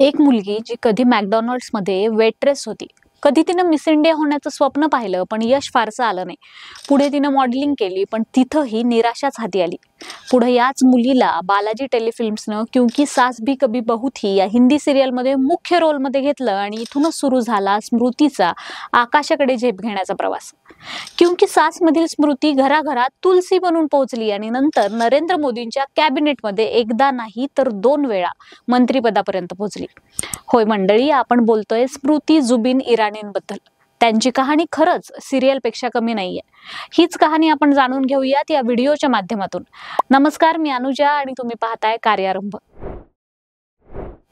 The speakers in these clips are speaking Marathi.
एक मुलगी जी कधी मॅकडॉनल्ड्समध्ये वेट्रेस होती. कधी तिनं मिस इंडिया होण्याचं स्वप्न पाहिलं, पण यश फारसं आलं नाही. पुढे तिनं मॉडेलिंग केली, पण तिथंही निराशाच हाती आली. पुढे याच मुलीला बालाजी टेलिफिल्म्सनं क्योंकि सास भी कभी बहू थी या हिंदी सिरियलमध्ये मुख्य रोलमध्ये घेतलं आणि इथूनच सुरू झाला स्मृतीचा आकाशाकडे झेप घेण्याचा प्रवास. क्योंकि सास मधील स्मृती घराघरात तुलसी बनून पोहोचली आणि नंतर नरेंद्र मोदींच्या कॅबिनेटमध्ये एकदा नाही तर 2 वेळा मंत्रिपदापर्यंत पोहोचली. होय मंडळी, आपण बोलतोय स्मृती जुबिन इराणींबद्दल. त्यांची कहाणी खरंच सिरियलपेक्षा कमी नाहीये. हीच कहाणी आपण जाणून घेऊयात या व्हिडिओच्या माध्यमातून. नमस्कार, मी अनुजा आणि तुम्ही पाहताय कार्यारंभ.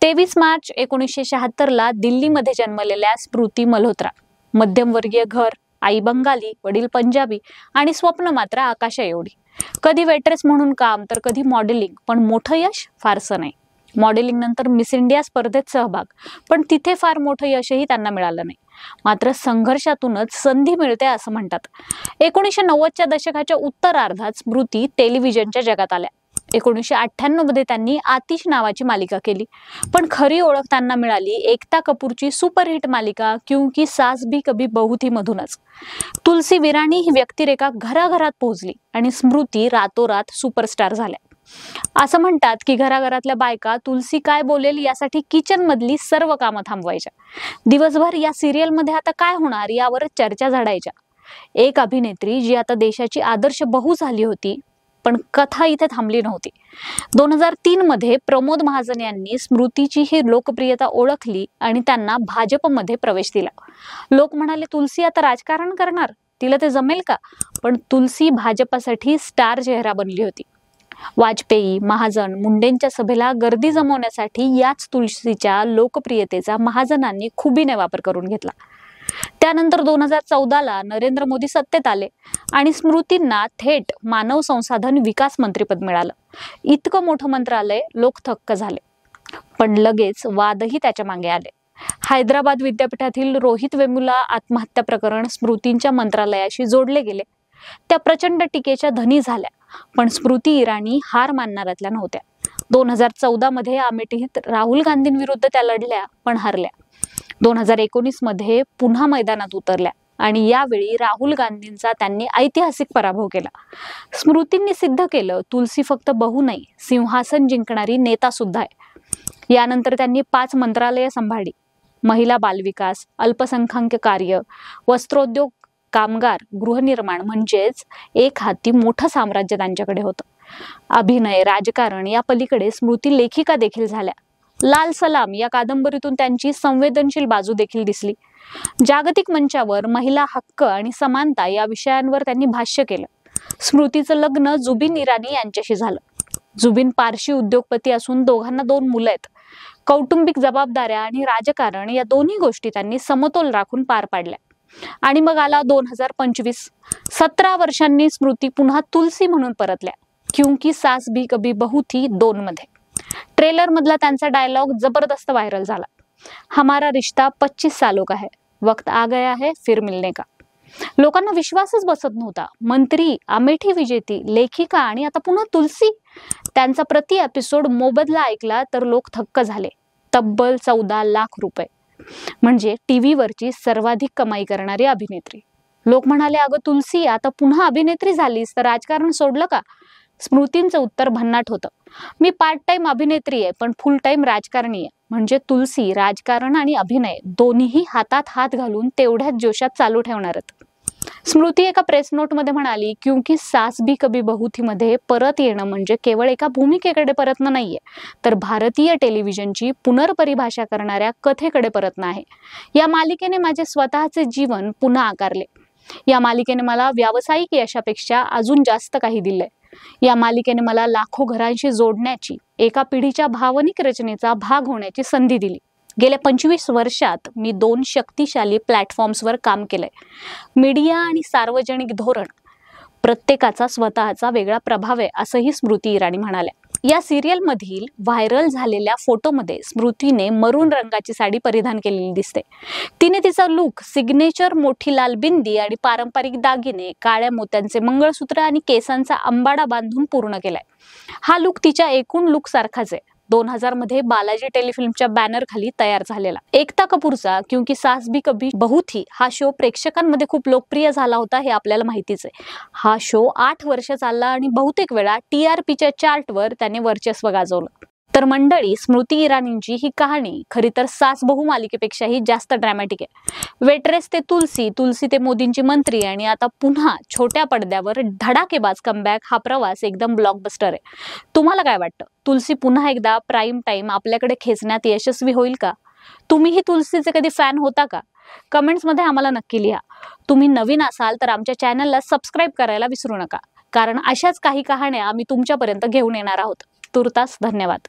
23 मार्च 1976 ला दिल्लीमध्ये जन्मलेल्या स्मृती मल्होत्रा. मध्यमवर्गीय घर, आई बंगाली, वडील पंजाबी आणि स्वप्न मात्र आकाशा एवढी. कधी वेट्रेस म्हणून काम तर कधी मॉडेलिंग, पण मोठं यश फारसं नाही. मॉडेलिंग नंतर मिस इंडिया स्पर्धेत सहभाग, पण तिथे फार मोठं यशही त्यांना मिळालं नाही. मात्र संघर्षातूनच संधी मिळते असं म्हणतात. 1990च्या दशकाच्या उत्तरार्धात स्मृती टेलिव्हिजनच्या जगात आल्या. 1998 मध्ये त्यांनी आतिश नावाची मालिका केली, पण खरी ओळख त्यांना मिळाली एकता कपूरची सुपरहिट मालिका क्योंकि सास भी कभी बहू थी मधूनच. तुलसी विराणी ही व्यक्तिरेखा घराघरात पोहोचली आणि स्मृती रातोरात सुपरस्टार झाल्या. असं म्हणतात की घराघरातल्या बायका तुलसी काय बोलेल यासाठी किचन मधली सर्व कामं थांबवायच्या. दिवसभर या सिरियल मध्ये आता काय होणार यावरच चर्चा झडायच्या. एक अभिनेत्री जी आता देशाची आदर्श बहू झाली होती, पण कथा इथे थांबली नव्हती. 2003 मध्ये प्रमोद महाजन यांनी स्मृतीची ही लोकप्रियता ओळखली आणि त्यांना भाजपमध्ये प्रवेश दिला. लोक म्हणाले तुलसी आता राजकारण करणार, तिला ते जमेल का? पण तुलसी भाजपासाठी स्टार चेहरा बनली होती. वाजपेयी, महाजन, मुंडेंच्या सभेला गर्दी जमवण्यासाठी याच तुलसीच्या लोकप्रियतेचा महाजनांनी खुबीने वापर करून घेतला. त्यानंतर 2014 ला नरेंद्र मोदी सत्तेत आले आणि स्मृतींना थेट मानव संसाधन विकास मंत्रीपद मिळालं. इतकं मोठं मंत्रालय, लोक थक्क झाले. पण लगेच वादही त्याच्या मागे आले. हैदराबाद विद्यापीठातील रोहित वेमुला आत्महत्या प्रकरण स्मृतींच्या मंत्रालयाशी जोडले गेले. त्या प्रचंड टीकेच्या धनी झाल्या, पण स्मृती इराणी हार मानणाऱ्यातल्या नव्हत्या. 2014 मध्ये अमेठीत राहुल गांधींविरुद्ध त्या लढल्या, पण हरल्या. 2019 मध्ये पुन्हा मैदानात उतरल्या आणि यावेळी राहुल गांधींचा त्यांनी ऐतिहासिक पराभव केला. स्मृतींनी सिद्ध केलं तुलसी फक्त बहू नाही, सिंहासन जिंकणारी नेता सुद्धा आहे. यानंतर त्यांनी 5 मंत्रालये सांभाळली. महिला बालविकास, अल्पसंख्याक कार्य, वस्त्रोद्योग, कामगार, गृहनिर्माण, म्हणजेच एक हाती मोठं साम्राज्य त्यांच्याकडे होतं. अभिनय, राजकारण या पलीकडे स्मृती लेखिका देखील झाल्या. लाल सलाम या कादंबरीतून त्यांची संवेदनशील बाजू देखील दिसली. जागतिक मंचावर महिला हक्क आणि समानता या विषयांवर त्यांनी भाष्य केलं. स्मृतीचं लग्न जुबिन इराणी यांच्याशी झालं. जुबिन पारशी उद्योगपती असून दोघांना 2 मुलं आहेत. कौटुंबिक जबाबदाऱ्या आणि राजकारण या दोन्ही गोष्टी त्यांनी समतोल राखून पार पाडल्या. आणि मग आला 2025. 17 वर्षांनी स्मृती पुन्हा तुलसी म्हणून परतल्या क्योंकि सास भी कभी बहू थी 2 मध्ये. ट्रेलर मधला त्यांचा डायलॉग जबरदस्त व्हायरल झाला. हमारा रिश्ता 25 सालों का है, वक्त आ गया है फिर मिलने का. लोकांना विश्वासच बसत नव्हता. मंत्री, अमेठी विजेती, लेखिका आणि आता पुन्हा तुलसी. त्यांचा प्रति एपिसोड मोबदला ऐकला तर लोक थक्क झाले. तब्बल 14 लाख रुपये, म्हणजे टीव्हीवरची सर्वाधिक कमाई करणारी अभिनेत्री. लोक म्हणाले, अगं तुलसी, आता पुन्हा अभिनेत्री झालीस तर राजकारण सोडलं का? स्मृतींचं उत्तर भन्नाट होतं. मी पार्ट टाइम अभिनेत्री आहे, पण फुल टाइम राजकारणी आहे. म्हणजे तुलसी राजकारण आणि अभिनय दोन्हीही हातात हात घालून तेवढ्याच जोशात चालू ठेवणार आहेत. स्मृती एका प्रेस नोट मध्ये म्हणाली, क्योंकि सास भी कभी बहू थी मध्ये परत येणं म्हणजे केवळ एका भूमिकेकडे परतणं नाहीये, तर भारतीय टेलिव्हिजनची पुनर्परिभाषा करणाऱ्या कथेकडे परतणं आहे. या मालिकेने माझे स्वतःचे जीवन पुन्हा आकारले. या मालिकेने मला व्यावसायिक यशापेक्षा अजून जास्त काही दिलंय. या मालिकेने मला लाखो घरांशी जोडण्याची, एका पिढीच्या भावनिक रचनेचा भाग होण्याची संधी दिली. गेल्या 25 वर्षात मी 2 शक्तिशाली प्लॅटफॉर्म्सवर काम केलंय. मीडिया आणि सार्वजनिक धोरण, प्रत्येकाचा स्वतःचा वेगळा प्रभाव आहे, असंही स्मृती इराणी म्हणाल्या. या सिरियल मधील व्हायरल झालेल्या फोटोमध्ये स्मृतीने मरून रंगाची साडी परिधान केलेली दिसते. तिने तिचा लुक सिग्नेचर मोठी लाल बिंदी आणि पारंपरिक दागिने, काळ्या मोत्यांचे मंगळसूत्र आणि केसांचा अंबाडा बांधून पूर्ण केलाय. हा लुक तिच्या एकूण लुक सारखाच आहे. 2000 मध्ये बालाजी टेलिफिल्मच्या बॅनर खाली तयार झालेला. एकता कपूरचा क्योंकि सास भी कभी बहू थी हा शो प्रेक्षकांमध्ये खूप लोकप्रिय झाला होता हे आपल्याला माहितीच आहे. हा शो 8 वर्ष चालला आणि बहुतेक वेळा TRPच्या चार्टवर त्याने वर्चस्व गाजवलं. तर मंडळी, स्मृती इराणींची ही कहाणी खरी तर सास बहू मालिकेपेक्षाही जास्त ड्रॅमॅटिक आहे. वेट्रेस ते तुलसी, तुलसी ते मोदींची मंत्री आणि आता पुन्हा छोट्या पडद्यावर धडाकेबाज कमबॅक हा प्रवास एकदम ब्लॉकबस्टर आहे. तुम्हाला काय वाटतं? तुलसी पुन्हा एकदा प्राईम टाइम आपल्याकडे खेचण्यात यशस्वी होईल का? तुम्हीही तुलसीचे कधी फॅन होता का? कमेंट्समध्ये आम्हाला नक्की लिहा. तुम्ही नवीन असाल तर आमच्या चॅनलला सबस्क्राईब करायला विसरू नका, कारण अशाच काही कहाण्या आम्ही तुमच्यापर्यंत घेऊन येणार आहोत. तूर्तास धन्यवाद.